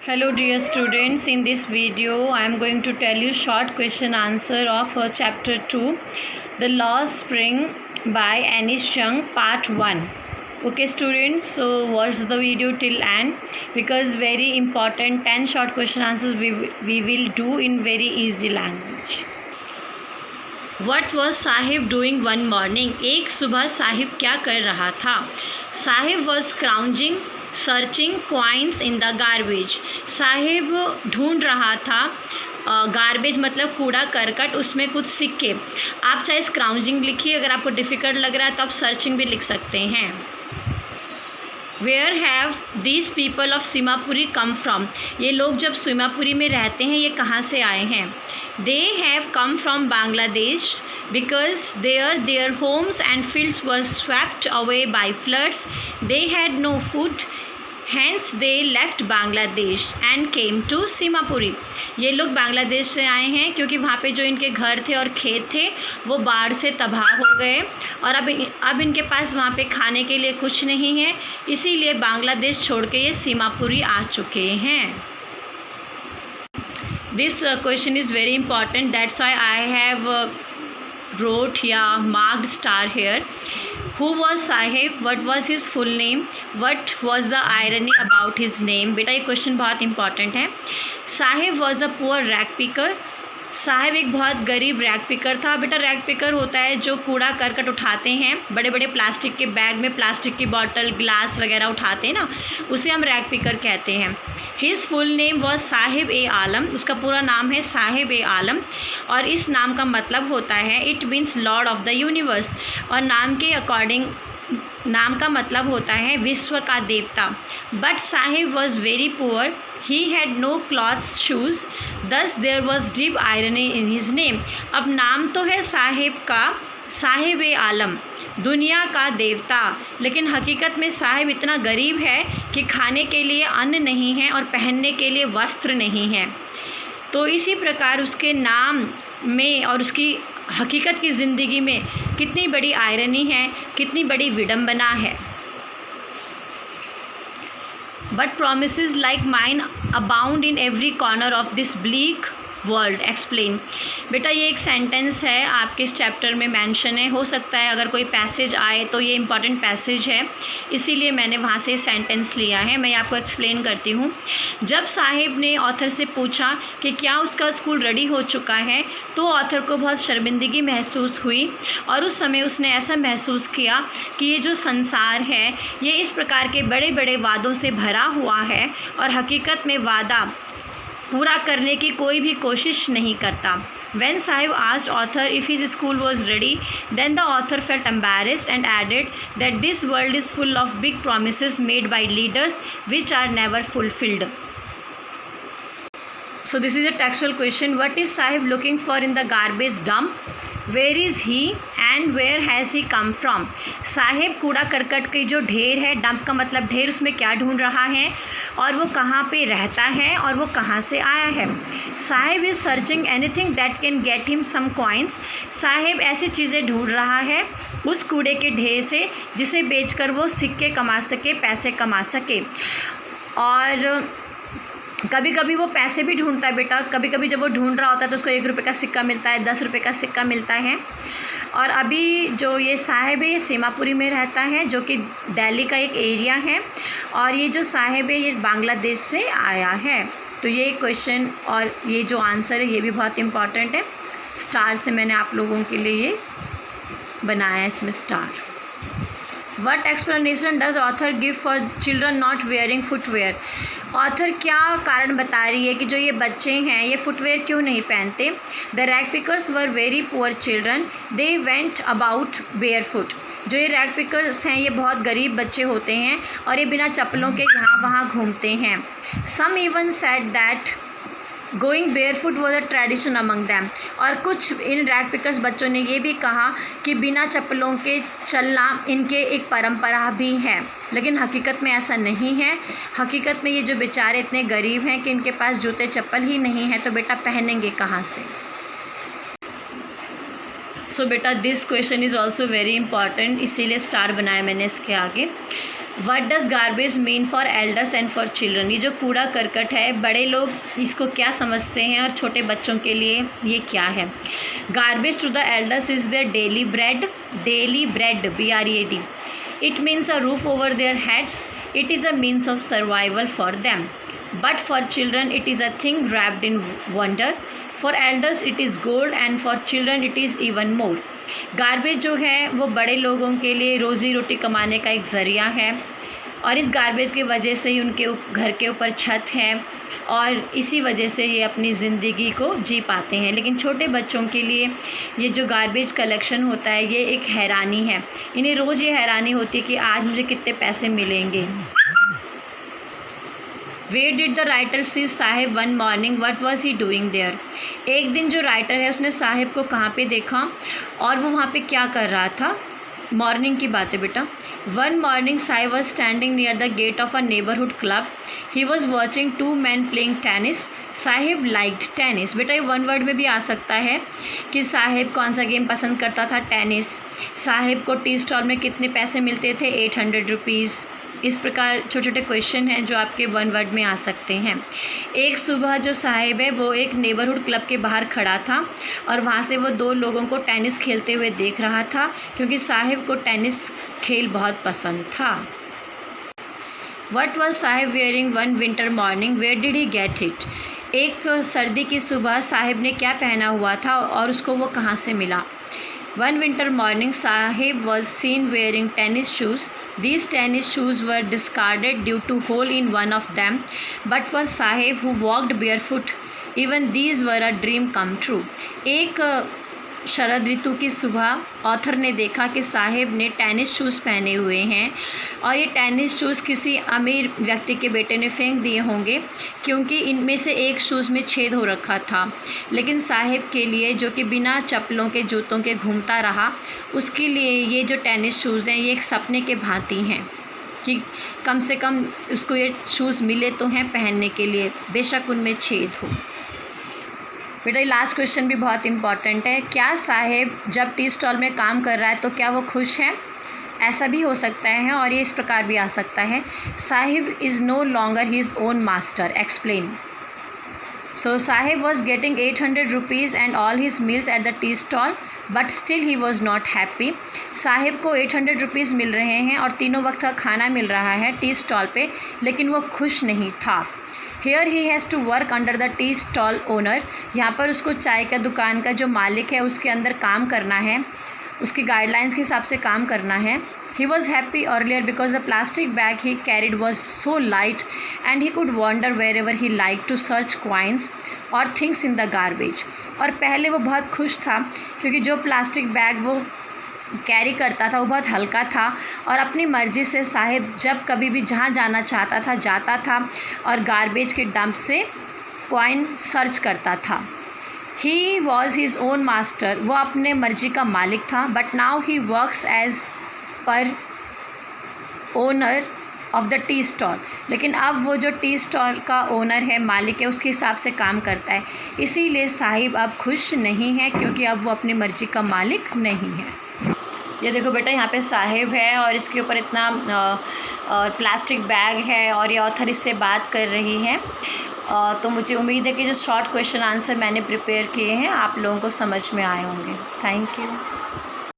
Hello dear students, in this video I am going to tell you short question answer of chapter 2 The Lost Spring by Anish Young part 1. Okay students, so watch the video till end because very important 10 short question answers we will do in very easy language. What was Sahib doing one morning? एक सुबह साहिब क्या कर रहा था? Sahib was scrounging searching coins in the garbage. Sahib ढूंढ रहा था garbage मतलब कूड़ा करकट, उसमें कुछ सिक्के. आप चाहे स्क्राउंजिंग लिखिए, अगर आपको डिफ़िकल्ट लग रहा है तो आप सर्चिंग भी लिख सकते हैं. Where have these people of Seemapuri come from? ये लोग जब सीमापुरी में रहते हैं ये कहाँ से आए हैं? They have come from Bangladesh because their homes and fields were swept away by floods. They had no food, hence they left Bangladesh and came to Simapuri. ये लोग बांग्लादेश से आए हैं क्योंकि वहाँ पे जो इनके घर थे और खेत थे वो बाढ़ से तबाह हो गए और अब इनके पास वहाँ पे खाने के लिए कुछ नहीं है, इसीलिए बांग्लादेश छोड़ के ये सीमापुरी आ चुके हैं. This question is very important, that's why I have wrote या marked star here. Who was Sahib? What was his full name? What was the irony about his name? बेटा ये क्वेश्चन बहुत इंपॉर्टेंट है. Sahib was a poor rag picker. Sahib एक बहुत गरीब rag picker था. बेटा रैग पिकर होता है जो कूड़ा करकट उठाते हैं, बड़े बड़े प्लास्टिक के बैग में प्लास्टिक की बॉटल गिलास वगैरह उठाते हैं ना, उसे हम रैग पिकर कहते हैं. His full name was Sahib ए आलम. उसका पूरा नाम है साहिब ए आलम और इस नाम का मतलब होता है it means Lord of the universe. और नाम के अकॉर्डिंग नाम का मतलब होता है विश्व का देवता. But Sahib was very poor. He had no clothes shoes, thus there was deep irony in his name. अब नाम तो है साहिब का साहिब ए आलम, दुनिया का देवता, लेकिन हकीकत में साहिब इतना गरीब है कि खाने के लिए अन्न नहीं है और पहनने के लिए वस्त्र नहीं है. तो इसी प्रकार उसके नाम में और उसकी हकीकत की ज़िंदगी में कितनी बड़ी आयरनी है, कितनी बड़ी विडंबना है. But promises like mine abound in every corner of this bleak world. Explain. बेटा ये एक सेंटेंस है आपके इस चैप्टर में मेंशन है. हो सकता है अगर कोई पैसेज आए तो ये इंपॉर्टेंट पैसेज है, इसीलिए मैंने वहाँ से सेंटेंस लिया है. मैं आपको एक्सप्लेन करती हूँ. जब साहिब ने ऑथर से पूछा कि क्या उसका स्कूल रेडी हो चुका है तो ऑथर को बहुत शर्मिंदगी महसूस हुई और उस समय उसने ऐसा महसूस किया कि ये जो संसार है ये इस प्रकार के बड़े बड़े वादों से भरा हुआ है और हकीकत में वादा पूरा करने की कोई भी कोशिश नहीं करता. When Sahib asked author if his school was ready, then the author felt embarrassed and added that this world is full of big promises made by leaders which are never fulfilled. So this is a textual question. What is Sahib looking for in the garbage dump? Where is he and where has he come from? Sahib कूड़ा करकट की जो ढेर है, dump का मतलब ढेर, उसमें क्या ढूंढ रहा है और वो कहाँ पे रहता है और वो कहाँ से आया है. Sahib is searching anything that can get him some coins. Sahib ऐसी चीज़ें ढूंढ रहा है उस कूड़े के ढेर से जिसे बेचकर वो सिक्के कमा सके, पैसे कमा सके. और कभी कभी वो पैसे भी ढूंढता है बेटा. कभी कभी जब वो ढूंढ रहा होता है तो उसको 1 रुपये का सिक्का मिलता है, 10 रुपये का सिक्का मिलता है. और अभी जो ये साहिब है ये सीमापुरी में रहता है जो कि दिल्ली का एक एरिया है और ये जो साहिब है ये बांग्लादेश से आया है. तो ये क्वेश्चन और ये जो आंसर है ये भी बहुत इम्पॉर्टेंट है. स्टार से मैंने आप लोगों के लिए ये बनाया है, इसमें star. What explanation does author give for children not wearing footwear? Author क्या कारण बता रही है कि जो ये बच्चे हैं ये फुटवेयर क्यों नहीं पहनते. The rag pickers were very poor children, they went about bear foot. जो ये रैग पिकर्स हैं ये बहुत गरीब बच्चे होते हैं और ये बिना चप्पलों के यहाँ वहाँ घूमते हैं. Some even said that going barefoot was a tradition among them. और कुछ इन रैग पिकर्स बच्चों ने ये भी कहा कि बिना चप्पलों के चलना इनके एक परंपरा भी है, लेकिन हकीकत में ऐसा नहीं है. हकीकत में ये जो बेचारे इतने गरीब हैं कि इनके पास जूते चप्पल ही नहीं है, तो बेटा पहनेंगे कहाँ से. सो बेटा this question is also very important, इसीलिए स्टार बनाया मैंने इसके आगे. What does garbage mean for elders and for children? ये जो कूड़ा करकट है, बड़े लोग इसको क्या समझते हैं और छोटे बच्चों के लिए ये क्या है? Garbage to the elders is their daily bread BREAD. It means a roof over their heads. It is a means of survival for them. But for children it is a thing wrapped in wonder. For elders it is gold and for children it is even more. Garbage जो है वो बड़े लोगों के लिए रोज़ी रोटी कमाने का एक ज़रिया है और इस गार्बेज की वजह से ही उनके घर के ऊपर छत है और इसी वजह से ये अपनी ज़िंदगी को जी पाते हैं। लेकिन छोटे बच्चों के लिए ये जो गार्बेज कलेक्शन होता है ये एक हैरानी है। इन्हें रोज़ ये हैरानी होती है कि आज मुझे कितने पैसे मिलेंगे। Where did the writer see Sahib one morning? What was he doing there? एक दिन जो राइटर है उसने साहिब को कहाँ पे देखा और वो वहाँ पे क्या कर रहा था? मॉर्निंग की बात है बेटा। One morning Sahib was standing near the gate of a neighbourhood club. He was watching 2 men playing tennis. Sahib liked tennis. बेटा ये वन वर्ड में भी आ सकता है कि साहिब कौन सा गेम पसंद करता था? टेनिस. साहिब को टी स्टॉल में कितने पैसे मिलते थे? 800 रुपीज़. इस प्रकार छोटे छोटे क्वेश्चन हैं जो आपके वन वर्ड में आ सकते हैं। एक सुबह जो साहिब है वो एक नेबरहुड क्लब के बाहर खड़ा था और वहाँ से वो 2 लोगों को टेनिस खेलते हुए देख रहा था क्योंकि साहिब को टेनिस खेल बहुत पसंद था। What was Sahib wearing one winter morning? Where did he get it? एक सर्दी की सुबह साहिब ने क्या पहना हुआ था और उसको वो कहाँ से मिला? One winter morning, Sahib was seen wearing tennis shoes. These tennis shoes were discarded due to hole in one of them. But for Sahib, who walked barefoot, even these were a dream come true. एक शरद ऋतु की सुबह author ने देखा कि साहिब ने tennis shoes पहने हुए हैं और ये टेनिस शूज़ किसी अमीर व्यक्ति के बेटे ने फेंक दिए होंगे क्योंकि इनमें से एक शूज़ में छेद हो रखा था। लेकिन साहिब के लिए जो कि बिना चप्पलों के जूतों के घूमता रहा, उसके लिए ये जो टेनिस शूज़ हैं ये एक सपने के भांति हैं कि कम से कम उसको ये शूज़ मिले तो हैं पहनने के लिए, बेशक उनमें छेद हो। बेटा लास्ट क्वेश्चन भी बहुत इंपॉर्टेंट है। क्या साहिब जब टी स्टॉल में काम कर रहा है तो क्या वो खुश है? ऐसा भी हो सकता है और ये इस प्रकार भी आ सकता है। Sahib is no longer his own master. Explain. So Sahib was getting 800 rupees and all his meals at the tea stall but still he was not happy. Sahib को 800 रुपीज़ मिल रहे हैं और तीनों वक्त का खाना मिल रहा है टी स्टॉल पे, लेकिन वो खुश नहीं था। Here he has to work under the tea stall owner. यहाँ पर उसको चाय का दुकान का जो मालिक है उसके अंदर काम करना है, उसकी गाइडलाइंस के हिसाब से काम करना है। He was happy earlier because the plastic bag he carried was so light and he could wander wherever he liked to search coins or things in the garbage. और पहले वो बहुत खुश था क्योंकि जो प्लास्टिक बैग वो कैरी करता था वो बहुत हल्का था और अपनी मर्ज़ी से साहिब जब कभी भी जहाँ जाना चाहता था जाता था और गार्बेज के डंप से कॉइन सर्च करता था। He was his own master. वो अपने मर्जी का मालिक था. But now he works as per owner of the tea stall. लेकिन अब वो जो टी स्टॉल का ओनर है, मालिक है, उसके हिसाब से काम करता है। इसीलिए साहिब अब खुश नहीं है क्योंकि अब वो अपनी मर्जी का मालिक नहीं है। ये देखो बेटा यहाँ पे साहिब है और इसके ऊपर इतना प्लास्टिक बैग है और ये ऑथर इससे बात कर रही है। तो मुझे उम्मीद है कि जो शॉर्ट क्वेश्चन आंसर मैंने प्रिपेयर किए हैं आप लोगों को समझ में आए होंगे। Thank you.